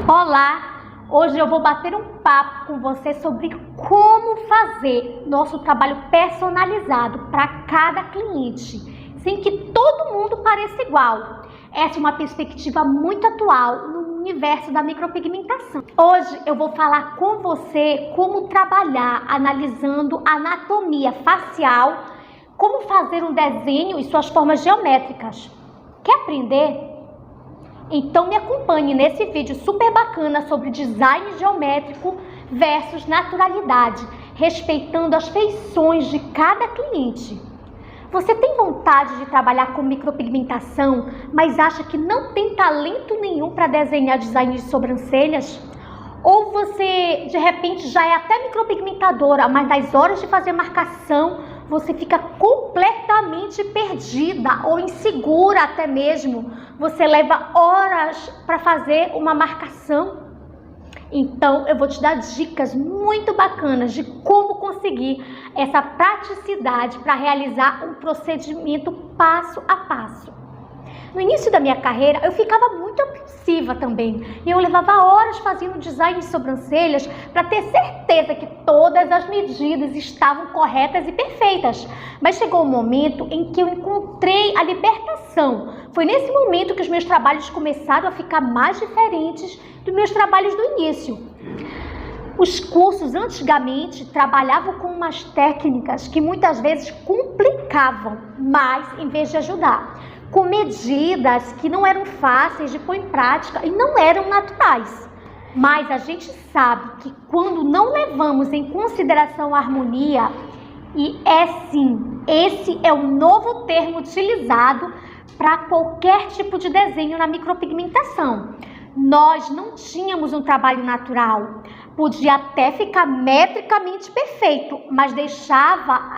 Olá! Hoje eu vou bater um papo com você sobre como fazer nosso trabalho personalizado para cada cliente, sem que todo mundo pareça igual. Essa é uma perspectiva muito atual no universo da micropigmentação. Hoje eu vou falar com você como trabalhar analisando a anatomia facial, como fazer um desenho e suas formas geométricas. Quer aprender? Então me acompanhe nesse vídeo super bacana sobre design geométrico versus naturalidade, respeitando as feições de cada cliente. Você tem vontade de trabalhar com micropigmentação, mas acha que não tem talento nenhum para desenhar design de sobrancelhas? Ou você, de repente, já é até micropigmentadora, mas nas horas de fazer marcação, você fica completamente perdida ou insegura até mesmo. Você leva horas para fazer uma marcação. Então, eu vou te dar dicas muito bacanas de como conseguir essa praticidade para realizar um procedimento passo a passo. No início da minha carreira, eu ficava muito apreensiva também. E eu levava horas fazendo design de sobrancelhas para ter certeza que todas as medidas estavam corretas e perfeitas. Mas chegou um momento em que eu encontrei a libertação. Foi nesse momento que os meus trabalhos começaram a ficar mais diferentes dos meus trabalhos do início. Os cursos antigamente trabalhavam com umas técnicas que muitas vezes complicavam, mas em vez de ajudar, com medidas que não eram fáceis de pôr em prática e não eram naturais. Mas a gente sabe que quando não levamos em consideração a harmonia, e esse é o novo termo utilizado para qualquer tipo de desenho na micropigmentação. Nós não tínhamos um trabalho natural. Podia até ficar metricamente perfeito, mas deixava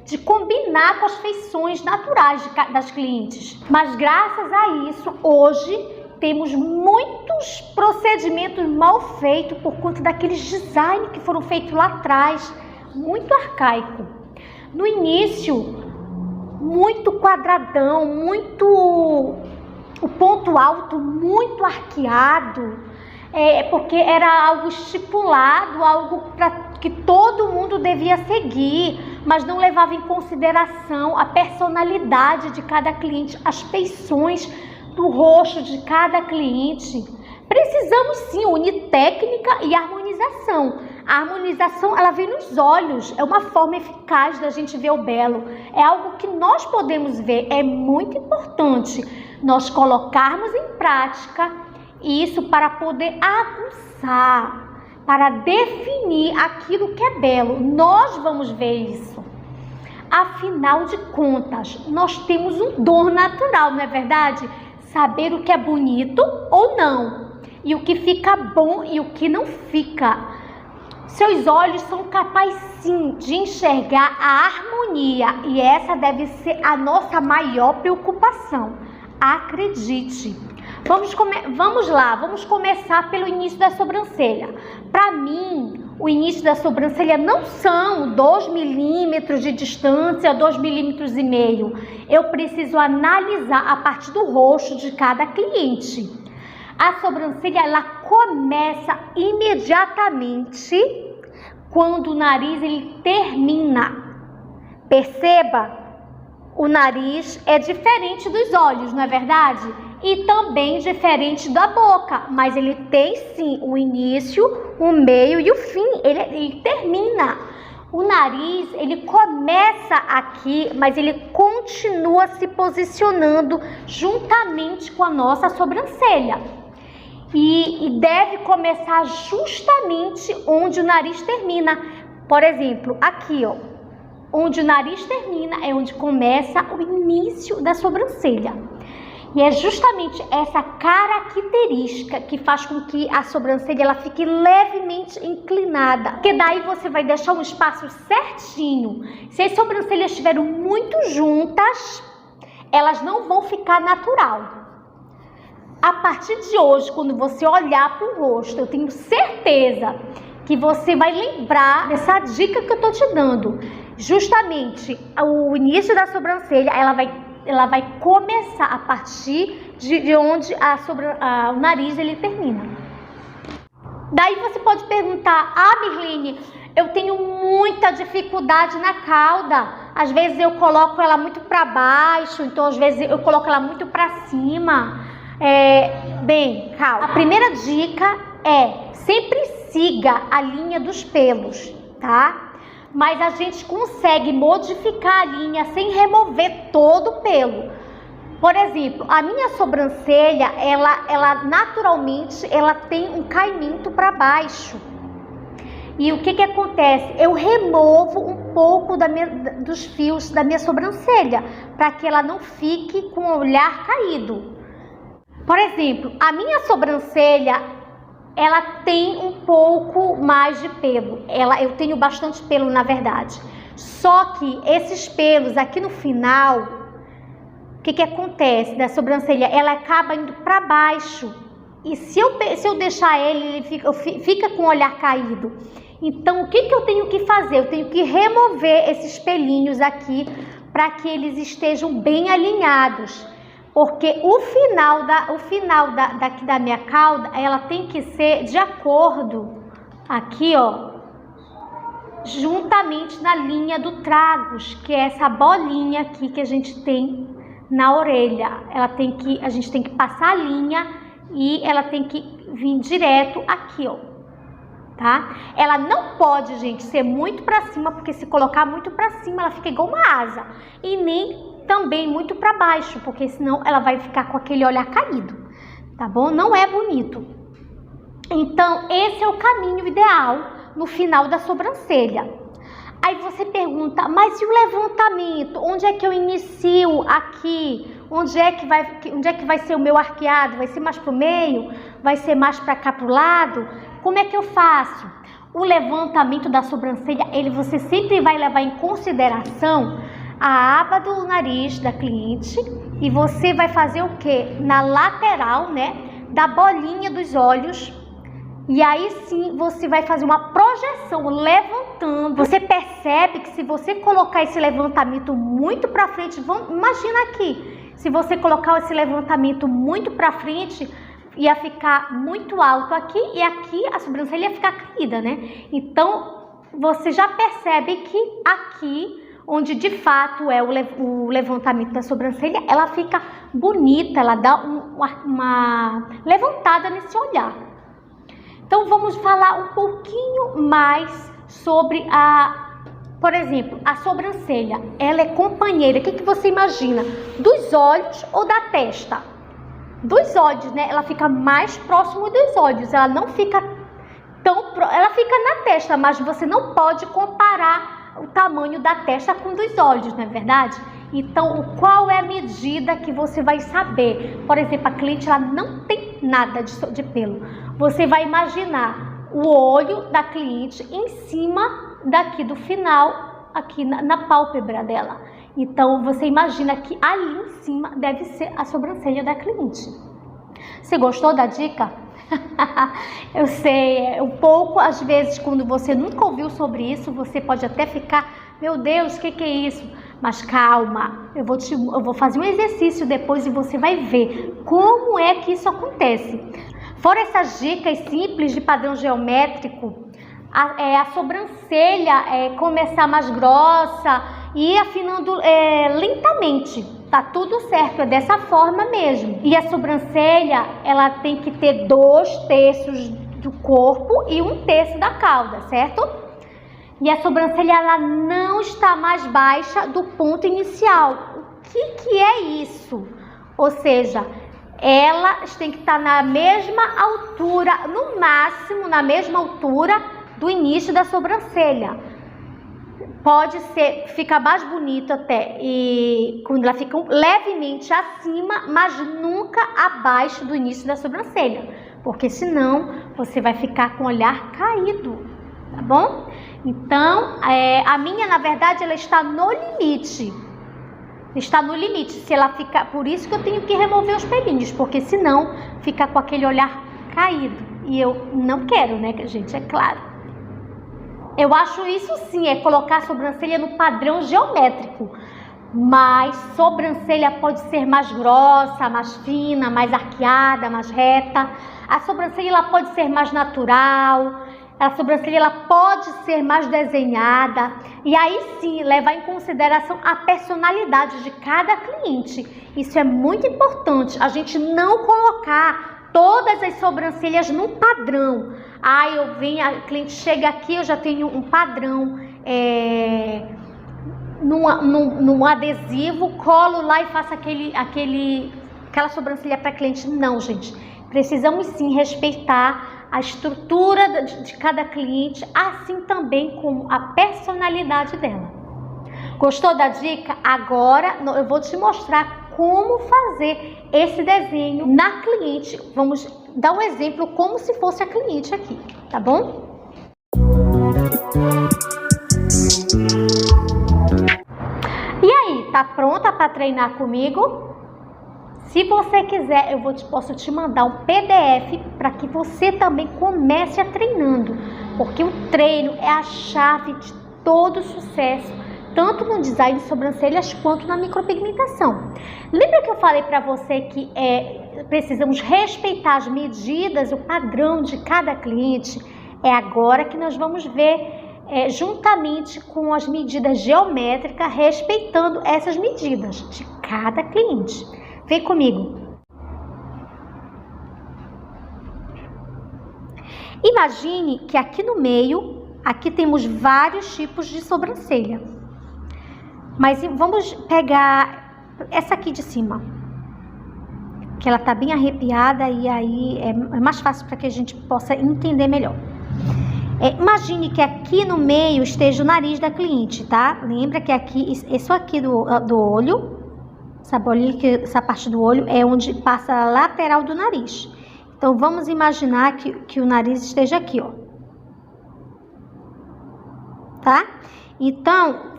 de combinar com as feições naturais das clientes. Mas graças a isso, hoje temos muitos procedimentos mal feitos por conta daqueles designs que foram feitos lá atrás, muito arcaico. No início, muito quadradão, o ponto alto muito arqueado, porque era algo estipulado, algo que todo mundo devia seguir, mas não levava em consideração a personalidade de cada cliente, as feições do rosto de cada cliente. Precisamos sim unir técnica e harmonização. A harmonização, ela vem nos olhos, é uma forma eficaz da gente ver o belo. É algo que nós podemos ver, é muito importante nós colocarmos em prática isso para poder aguçar, para definir aquilo que é belo. Nós vamos ver isso. Afinal de contas, nós temos um dom natural, não é verdade? Saber o que é bonito ou não, e o que fica bom e o que não fica. Seus olhos são capazes sim de enxergar a harmonia, e essa deve ser a nossa maior preocupação. Acredite. Vamos lá, vamos começar pelo início da sobrancelha. Para mim, o início da sobrancelha não são 2 milímetros de distância, 2,5 milímetros. Eu preciso analisar a parte do rosto de cada cliente. A sobrancelha, ela começa imediatamente quando o nariz ele termina. Perceba, o nariz é diferente dos olhos, não é verdade? E também diferente da boca, mas ele tem sim o início, o meio e o fim, ele termina. O nariz, ele começa aqui, mas ele continua se posicionando juntamente com a nossa sobrancelha. E deve começar justamente onde o nariz termina. Por exemplo, aqui, ó, onde o nariz termina é onde começa o início da sobrancelha. E é justamente essa característica que faz com que a sobrancelha ela fique levemente inclinada. Porque daí você vai deixar um espaço certinho. Se as sobrancelhas estiverem muito juntas, elas não vão ficar natural. A partir de hoje, quando você olhar para o rosto, eu tenho certeza que você vai lembrar dessa dica que eu estou te dando. Justamente, o início da sobrancelha, ela vai vai começar a partir de onde o nariz ele termina. Daí você pode perguntar: Mirline, eu tenho muita dificuldade na cauda. Às vezes eu coloco ela muito para baixo, então às vezes eu coloco ela muito para cima. Bem, calma. A primeira dica é: sempre siga a linha dos pelos, tá? Mas a gente consegue modificar a linha sem remover todo o pelo. Por exemplo, a minha sobrancelha, ela naturalmente, ela tem um caimento para baixo. E o que acontece? Eu removo um pouco dos fios da minha sobrancelha, para que ela não fique com o olhar caído. Por exemplo, a minha sobrancelha, ela tem um pouco mais de pelo. Eu tenho bastante pelo, na verdade. Só que esses pelos aqui no final, o que acontece da sobrancelha? Ela acaba indo para baixo. E se eu deixar ele fica com o olhar caído. Então, o que eu tenho que fazer? Eu tenho que remover esses pelinhos aqui para que eles estejam bem alinhados. Porque o final daqui da minha cauda, ela tem que ser de acordo aqui, ó, juntamente na linha do tragus, que é essa bolinha aqui que a gente tem na orelha. A gente tem que passar a linha e ela tem que vir direto aqui, ó, tá? Ela não pode, gente, ser muito pra cima, porque se colocar muito pra cima, ela fica igual uma asa. E nem também muito para baixo, porque senão ela vai ficar com aquele olhar caído, tá bom? Não é bonito. Então, esse é o caminho ideal no final da sobrancelha. Aí você pergunta: mas e o levantamento? Onde é que eu inicio aqui? Onde é que vai ser o meu arqueado? Vai ser mais pro meio? Vai ser mais para cá pro lado? Como é que eu faço? O levantamento da sobrancelha, você sempre vai levar em consideração a aba do nariz da cliente, e você vai fazer o que? Na lateral, né, da bolinha dos olhos, e aí sim você vai fazer uma projeção levantando. Você percebe que se você colocar esse levantamento muito para frente, imagina aqui, se você colocar esse levantamento muito para frente, ia ficar muito alto aqui, e aqui a sobrancelha ia ficar caída, né? Então você já percebe que aqui, onde de fato é o levantamento da sobrancelha, ela fica bonita, ela dá uma levantada nesse olhar. Então vamos falar um pouquinho mais sobre por exemplo, a sobrancelha. Ela é companheira, o que você imagina? Dos olhos ou da testa? Dos olhos, né? Ela fica mais próximo dos olhos, ela não fica ela fica na testa, mas você não pode comparar o tamanho da testa com dos olhos, não é verdade? Então, qual é a medida que você vai saber? Por exemplo, a cliente, ela não tem nada de pelo. Você vai imaginar o olho da cliente em cima daqui do final, aqui na pálpebra dela. Então, você imagina que ali em cima deve ser a sobrancelha da cliente. Você gostou da dica? Eu sei, um pouco, às vezes, quando você nunca ouviu sobre isso, você pode até ficar: meu Deus, o que é isso? Mas calma, eu vou fazer um exercício depois e você vai ver como é que isso acontece. Fora essas dicas simples de padrão geométrico, a sobrancelha começar mais grossa e ir afinando lentamente. Tá tudo certo, é dessa forma mesmo. E a sobrancelha, ela tem que ter 2/3 do corpo e 1/3 da cauda, certo? E a sobrancelha, ela não está mais baixa do ponto inicial. O que é isso? Ou seja, elas têm que estar na mesma altura, no máximo na mesma altura do início da sobrancelha. Pode ser, fica mais bonito até, e quando ela fica levemente acima, mas nunca abaixo do início da sobrancelha, porque senão você vai ficar com o olhar caído, tá bom? Então, a minha, na verdade, ela está no limite. Está no limite. Se ela ficar, por isso que eu tenho que remover os pelinhos, porque senão fica com aquele olhar caído. E eu não quero, né, gente? É claro. Eu acho isso sim, é colocar a sobrancelha no padrão geométrico. Mas sobrancelha pode ser mais grossa, mais fina, mais arqueada, mais reta. A sobrancelha ela pode ser mais natural. A sobrancelha ela pode ser mais desenhada. E aí sim, levar em consideração a personalidade de cada cliente. Isso é muito importante, a gente não colocar todas as sobrancelhas num padrão. Ah, a cliente chega aqui, eu já tenho um padrão num adesivo, colo lá e faço aquela sobrancelha para cliente. Não, gente, precisamos sim respeitar a estrutura de cada cliente, assim também como a personalidade dela. Gostou da dica? Agora eu vou te mostrar como fazer esse desenho na cliente. Vamos dar um exemplo como se fosse a cliente aqui, tá bom? E aí, tá pronta para treinar comigo? Se você quiser, posso te mandar um PDF para que você também comece a treinando, porque o treino é a chave de todo sucesso, tanto no design de sobrancelhas quanto na micropigmentação. Lembra que eu falei para você que precisamos respeitar as medidas, o padrão de cada cliente? É agora que nós vamos ver juntamente com as medidas geométricas, respeitando essas medidas de cada cliente. Vem comigo. Imagine que aqui no meio, aqui temos vários tipos de sobrancelha. Mas vamos pegar essa aqui de cima, que ela tá bem arrepiada e aí é mais fácil para que a gente possa entender melhor. Imagine que aqui no meio esteja o nariz da cliente, tá? Lembra que aqui, isso aqui do olho, essa parte do olho é onde passa a lateral do nariz. Então, vamos imaginar que o nariz esteja aqui, ó. Tá? Então,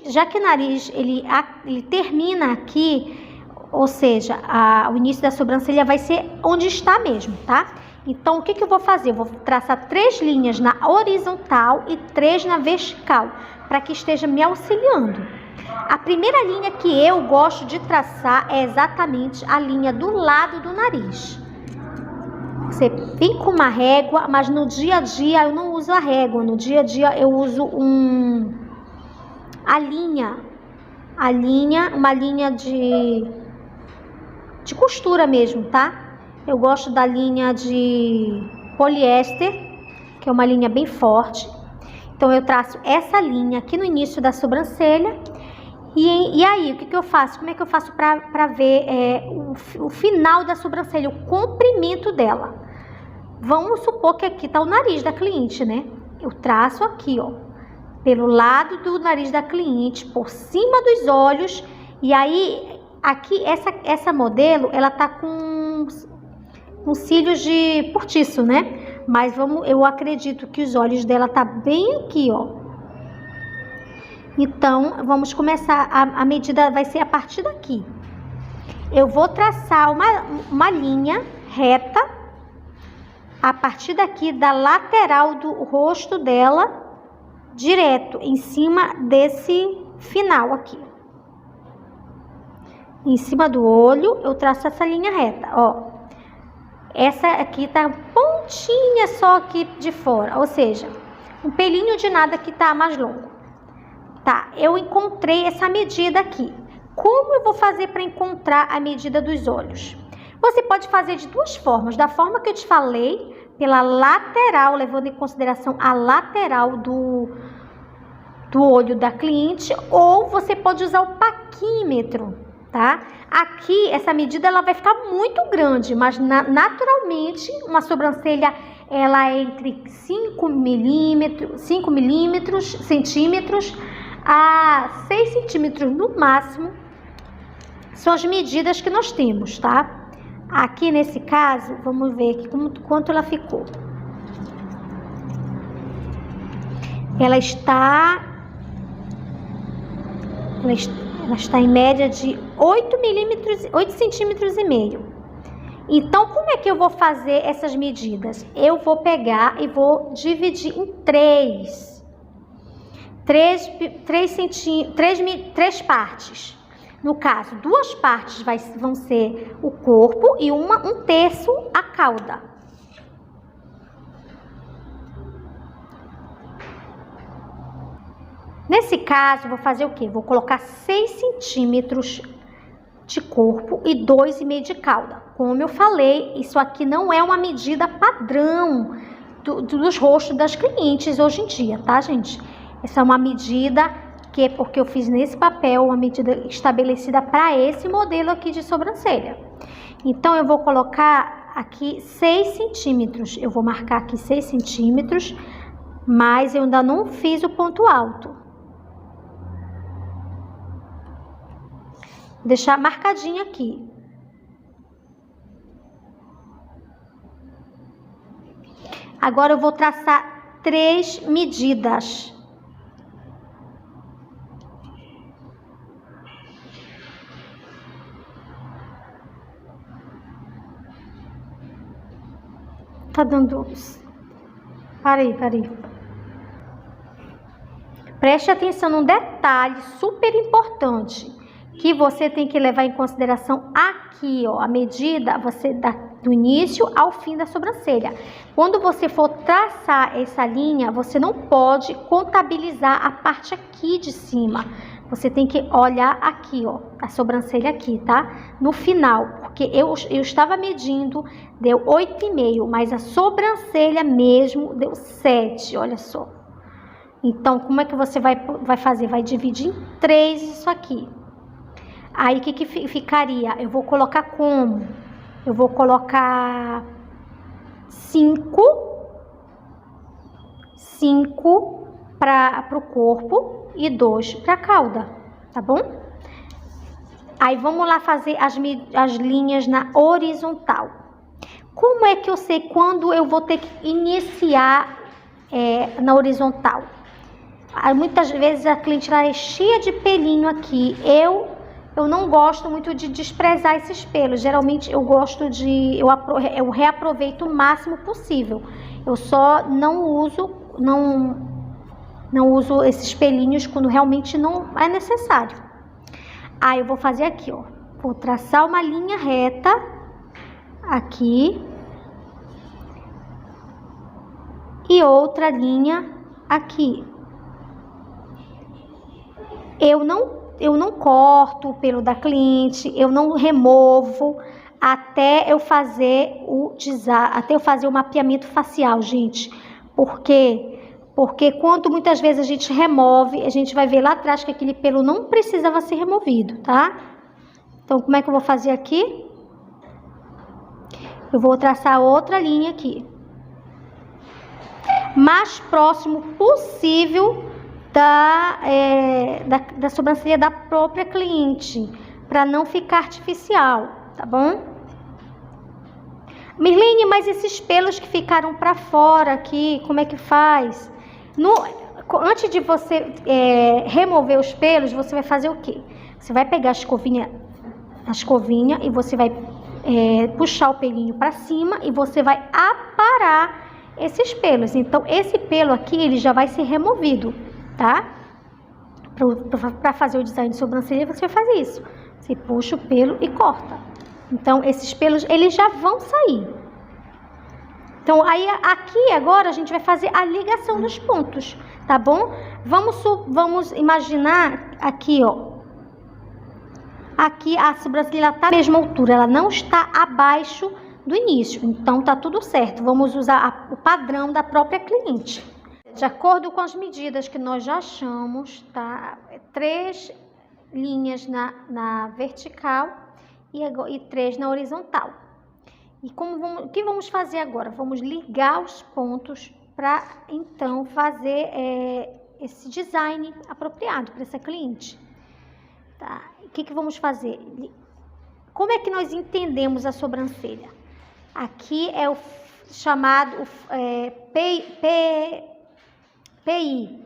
já que o nariz, ele termina aqui, ou seja, o início da sobrancelha vai ser onde está mesmo, tá? Então, o que eu vou fazer? Eu vou traçar 3 linhas na horizontal e 3 na vertical, para que esteja me auxiliando. A primeira linha que eu gosto de traçar é exatamente a linha do lado do nariz. Você vem com uma régua, mas no dia a dia eu não uso a régua. No dia a dia eu uso uma linha de costura mesmo, tá? Eu gosto da linha de poliéster, que é uma linha bem forte. Então, eu traço essa linha aqui no início da sobrancelha. E aí, o que eu faço? Como é que eu faço para ver o final da sobrancelha, o comprimento dela? Vamos supor que aqui está o nariz da cliente, né? Eu traço aqui, ó, pelo lado do nariz da cliente, por cima dos olhos. E aí, aqui, essa modelo, ela tá com cílios de postiço, né? Mas eu acredito que os olhos dela tá bem aqui, ó. Então, vamos começar, a medida vai ser a partir daqui. Eu vou traçar uma linha reta a partir daqui da lateral do rosto dela, direto em cima desse final aqui. Em cima do olho, eu traço essa linha reta, ó. Essa aqui tá pontinha só aqui de fora, ou seja, um pelinho de nada que tá mais longo. Tá, eu encontrei essa medida aqui. Como eu vou fazer para encontrar a medida dos olhos? Você pode fazer de 2 formas. Da forma que eu te falei, pela lateral, levando em consideração a lateral do olho da cliente, ou você pode usar o paquímetro, tá? Aqui, essa medida ela vai ficar muito grande, mas naturalmente, uma sobrancelha, ela é entre 5 centímetros a 6 centímetros no máximo, são as medidas que nós temos, tá? Aqui nesse caso, vamos ver aqui quanto ela ficou. Ela está em média de 8 centímetros e meio. Então, como é que eu vou fazer essas medidas? Eu vou pegar e vou dividir em 3. três partes. No caso, 2 partes vão ser o corpo e um terço a cauda. Nesse caso, vou fazer o quê? Vou colocar 6 centímetros de corpo e 2,5 de cauda. Como eu falei, isso aqui não é uma medida padrão dos rostos das clientes hoje em dia, tá, gente? Essa é uma medida que é porque eu fiz nesse papel, uma medida estabelecida para esse modelo aqui de sobrancelha. Então, eu vou colocar aqui 6 centímetros. Eu vou marcar aqui 6 centímetros, mas eu ainda não fiz o ponto alto. Vou deixar marcadinho aqui. Agora eu vou traçar 3 medidas. Tá dando... Parei. Preste atenção num detalhe super importante que você tem que levar em consideração aqui, ó, a medida você dá do início ao fim da sobrancelha. Quando você for traçar essa linha, você não pode contabilizar a parte aqui de cima. Você tem que olhar aqui, ó, a sobrancelha aqui, tá? No final, porque eu estava medindo, deu 8,5, mas a sobrancelha mesmo deu 7, olha só. Então, como é que você vai fazer? Vai dividir em 3 isso aqui. Aí, o que ficaria? Eu vou colocar como? Eu vou colocar 5 para o corpo e 2 para a cauda, tá bom? Aí, vamos lá fazer as linhas na horizontal. Como é que eu sei quando eu vou ter que iniciar na horizontal? Muitas vezes a cliente é cheia de pelinho aqui. Eu não gosto muito de desprezar esses pelos. Geralmente eu gosto de... Eu reaproveito o máximo possível. Eu só não uso esses pelinhos quando realmente não é necessário. Aí eu vou fazer aqui, ó. Vou traçar uma linha reta aqui. E outra linha aqui. Eu não corto o pelo da cliente, eu não removo até eu fazer o mapeamento facial, gente. Por quê? Porque quando muitas vezes a gente remove, a gente vai ver lá atrás que aquele pelo não precisava ser removido, tá? Então, como é que eu vou fazer aqui? Eu vou traçar outra linha aqui. Mais próximo possível da sobrancelha da própria cliente, para não ficar artificial, tá bom? Mirline, mas esses pelos que ficaram para fora aqui, como é que faz? Antes de você remover os pelos, você vai fazer o quê? Você vai pegar a escovinha e você vai puxar o pelinho para cima e você vai aparar esses pelos. Então, esse pelo aqui, ele já vai ser removido, tá? Para fazer o design de sobrancelha, você vai fazer isso. Você puxa o pelo e corta. Então, esses pelos, eles já vão sair. Então, aí aqui agora a gente vai fazer a ligação dos pontos, tá bom? Vamos imaginar aqui, ó. Aqui a sobrancelha tá na mesma altura, ela não está abaixo do início. Então, tá tudo certo. Vamos usar o padrão da própria cliente. De acordo com as medidas que nós já achamos, tá? 3 linhas na vertical e 3 na horizontal. E o que vamos fazer agora? Vamos ligar os pontos para, então, fazer esse design apropriado para essa cliente. Tá? O que vamos fazer? Como é que nós entendemos a sobrancelha? Aqui é o chamado PI,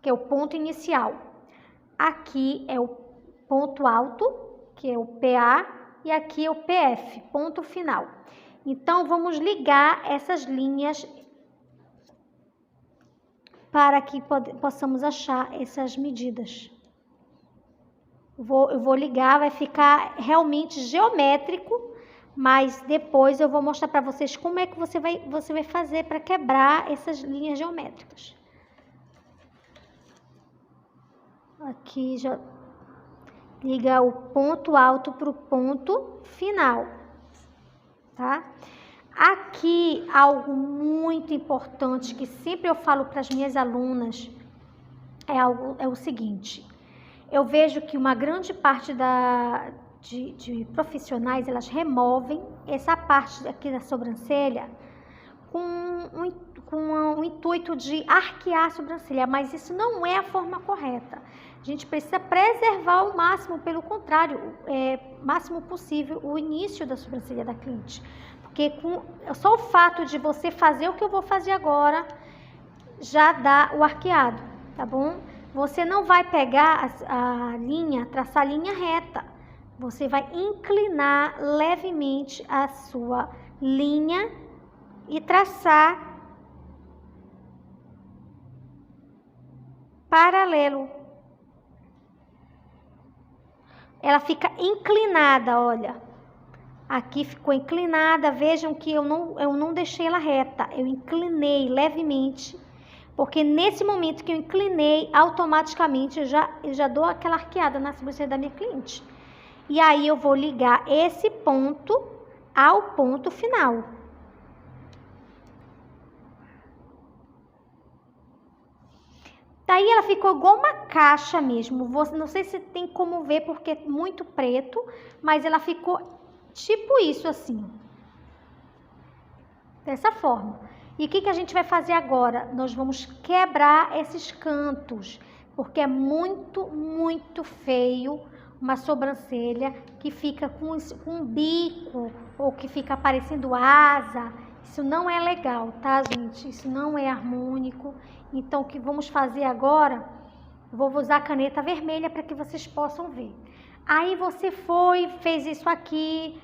que é o ponto inicial. Aqui é o ponto alto, que é o PA, e aqui é o PF, ponto final. Então, vamos ligar essas linhas para que possamos achar essas medidas. Eu vou ligar, vai ficar realmente geométrico, mas depois eu vou mostrar para vocês como é que você vai fazer para quebrar essas linhas geométricas. Aqui já liga o ponto alto para o ponto final, tá? Aqui, algo muito importante que sempre eu falo para as minhas alunas é o seguinte: eu vejo que uma grande parte de profissionais, elas removem essa parte aqui da sobrancelha com o intuito de arquear a sobrancelha, mas isso não é a forma correta. A gente precisa preservar o máximo, pelo contrário, máximo possível, o início da sobrancelha da cliente. Porque só o fato de você fazer o que eu vou fazer agora já dá o arqueado, tá bom? Você não vai pegar traçar a linha reta. Você vai inclinar levemente a sua linha e traçar paralelo. Ela fica inclinada, olha. Aqui ficou inclinada, vejam que eu não deixei ela reta, eu inclinei levemente, porque nesse momento que eu inclinei, automaticamente eu já dou aquela arqueada na sobrancelha da minha cliente. E aí eu vou ligar esse ponto ao ponto final. Daí ela ficou igual uma caixa mesmo, não sei se tem como ver porque é muito preto, mas ela ficou tipo isso assim, dessa forma. E o que a gente vai fazer agora? Nós vamos quebrar esses cantos, porque é muito, muito feio uma sobrancelha que fica com um bico ou que fica parecendo asa. Isso não é legal, tá, gente? Isso não é harmônico. Então, o que vamos fazer agora? Eu vou usar a caneta vermelha para que vocês possam ver. Aí você fez isso aqui,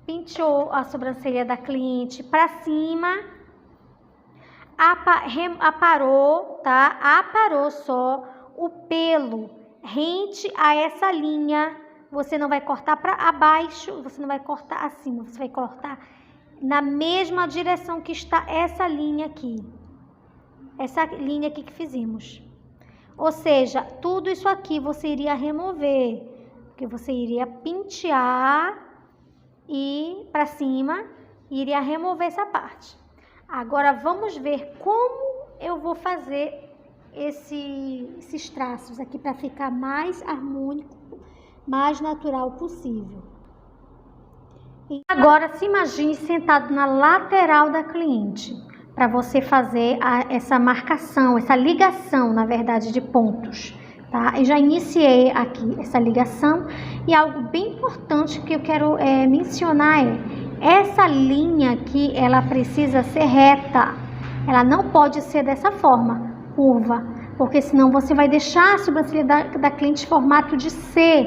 penteou a sobrancelha da cliente para cima, aparou, tá? Aparou só o pelo rente a essa linha. Você não vai cortar para abaixo, você não vai cortar acima, você vai cortar na mesma direção que está essa linha aqui. Essa linha aqui que fizemos. Ou seja, tudo isso aqui você iria remover, porque você iria pentear e para cima, e iria remover essa parte. Agora vamos ver como eu vou fazer esses traços aqui para ficar mais harmônico, mais natural possível. E agora se imagine sentado na lateral da cliente, para você fazer essa marcação, essa ligação, na verdade, de pontos, tá? Eu já iniciei aqui essa ligação e algo bem importante que eu quero mencionar essa linha aqui, ela precisa ser reta, ela não pode ser dessa forma, curva, porque senão você vai deixar a sobrancelha da cliente em formato de C,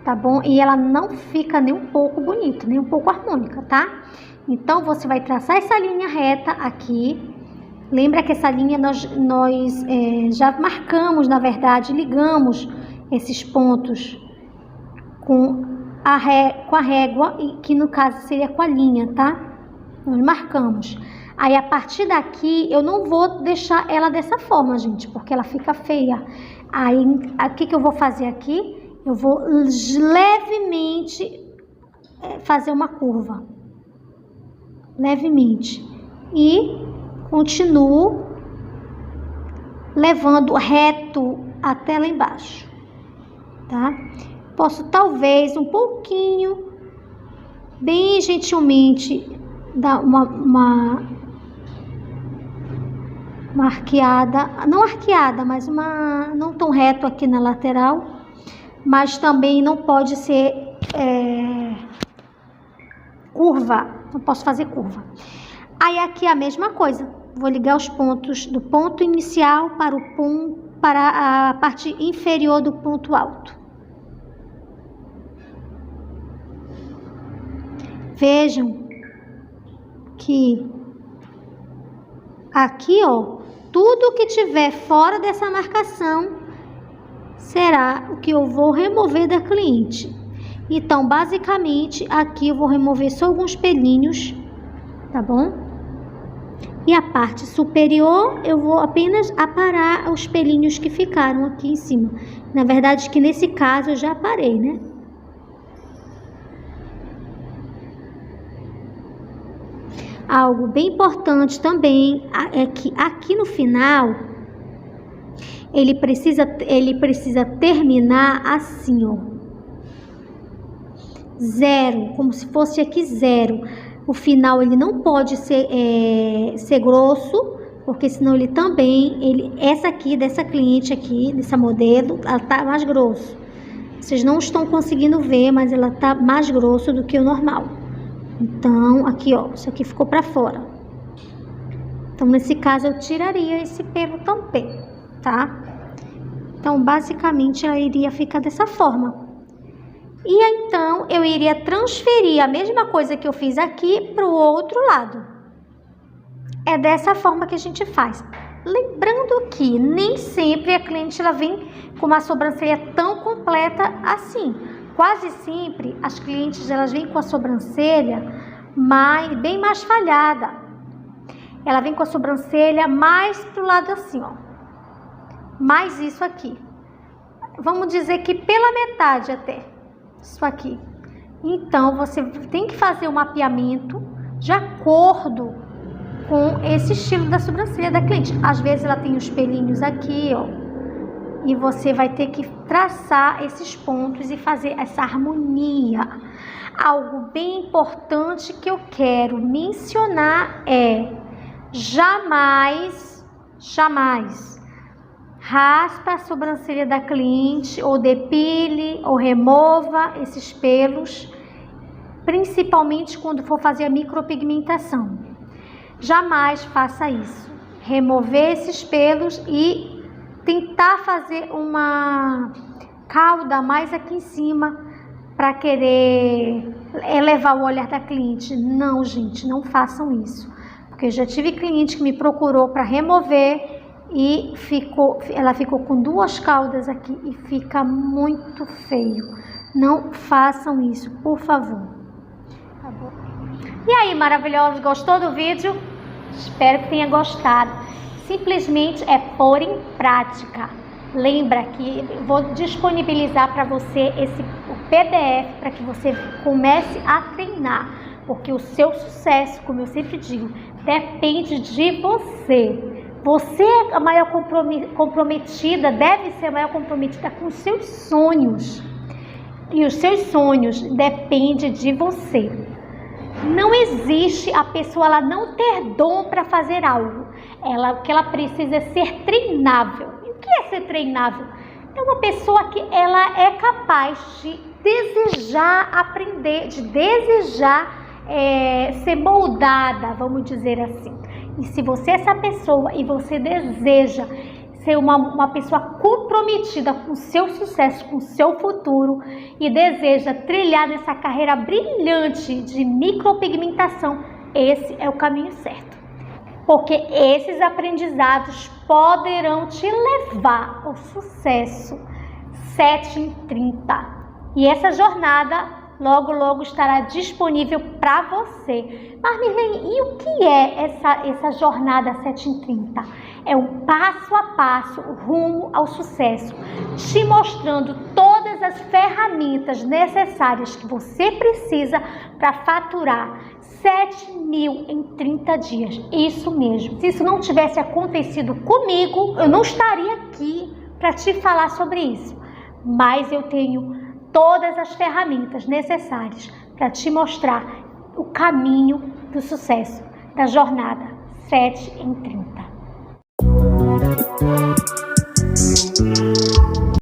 tá bom? E ela não fica nem um pouco bonita, nem um pouco harmônica, tá? Então, você vai traçar essa linha reta aqui. Lembra que essa linha nós já marcamos, na verdade, ligamos esses pontos com a régua, que no caso seria com a linha, tá? Nós marcamos. Aí, a partir daqui, eu não vou deixar ela dessa forma, gente, porque ela fica feia. Aí, o que eu vou fazer aqui? Eu vou levemente fazer uma curva. Levemente. E continuo levando reto até lá embaixo, tá? Posso talvez um pouquinho, bem gentilmente, dar uma arqueada, não arqueada, mas não tão reto aqui na lateral, mas também não pode ser curva, não posso fazer curva. Aí aqui a mesma coisa, vou ligar os pontos do ponto inicial para a parte inferior do ponto alto. Vejam que aqui, ó, tudo que tiver fora dessa marcação será o que eu vou remover da cliente. Então, basicamente, aqui eu vou remover só alguns pelinhos, tá bom? E a parte superior, eu vou apenas aparar os pelinhos que ficaram aqui em cima. Na verdade, que nesse caso eu já aparei, né? Algo bem importante também é que aqui no final, ele precisa terminar assim, ó. 0, como se fosse aqui 0. O final ele não pode ser grosso, porque senão ele também, essa aqui, dessa cliente aqui, dessa modelo, ela tá mais grosso. Vocês não estão conseguindo ver, mas ela tá mais grosso do que o normal. Então, aqui ó, isso aqui ficou pra fora. Então, nesse caso, eu tiraria esse pelo também, tá? Então, basicamente, ela iria ficar dessa forma. E então, eu iria transferir a mesma coisa que eu fiz aqui para o outro lado. É dessa forma que a gente faz. Lembrando que nem sempre a cliente ela vem com uma sobrancelha tão completa assim. Quase sempre as clientes elas vêm com a sobrancelha bem mais falhada. Ela vem com a sobrancelha mais pro lado assim, ó. Mais isso aqui. Vamos dizer que pela metade até. Isso aqui. Então, você tem que fazer o mapeamento de acordo com esse estilo da sobrancelha da cliente. Às vezes ela tem os pelinhos aqui, ó. E você vai ter que traçar esses pontos e fazer essa harmonia. Algo bem importante que eu quero mencionar é jamais raspa a sobrancelha da cliente ou depile ou remova esses pelos, principalmente quando for fazer a micropigmentação. Jamais faça isso. Remover esses pelos e tentar fazer uma cauda mais aqui em cima para querer elevar o olhar da cliente. Não, gente, não façam isso. Porque eu já tive cliente que me procurou para remover e ela ficou com 2 caudas aqui e fica muito feio. Não façam isso, por favor. Tá bom? E aí, maravilhosos, gostou do vídeo? Espero que tenha gostado. Simplesmente é pôr em prática. Lembra que eu vou disponibilizar para você o PDF para que você comece a treinar, porque o seu sucesso, como eu sempre digo, depende de você. Você é a maior comprometida, deve ser a maior comprometida com os seus sonhos. E os seus sonhos dependem de você. Não existe a pessoa ela não ter dom para fazer algo. O que ela precisa é ser treinável. E o que é ser treinável? É uma pessoa que ela é capaz de desejar aprender, de desejar ser moldada, vamos dizer assim. E se você é essa pessoa e você deseja ser uma pessoa comprometida com o seu sucesso, com o seu futuro e deseja trilhar nessa carreira brilhante de micropigmentação, esse é o caminho certo. Porque esses aprendizados poderão te levar ao sucesso 7 em 30. E essa jornada logo estará disponível para você. Mas, Mirlene, e o que é essa jornada 7 em 30? É um passo a passo rumo ao sucesso, te mostrando todas as ferramentas necessárias que você precisa para faturar 7.000 em 30 dias. Isso mesmo. Se isso não tivesse acontecido comigo, eu não estaria aqui para te falar sobre isso. Mas eu tenho todas as ferramentas necessárias para te mostrar o caminho do sucesso, da jornada 7 em 30.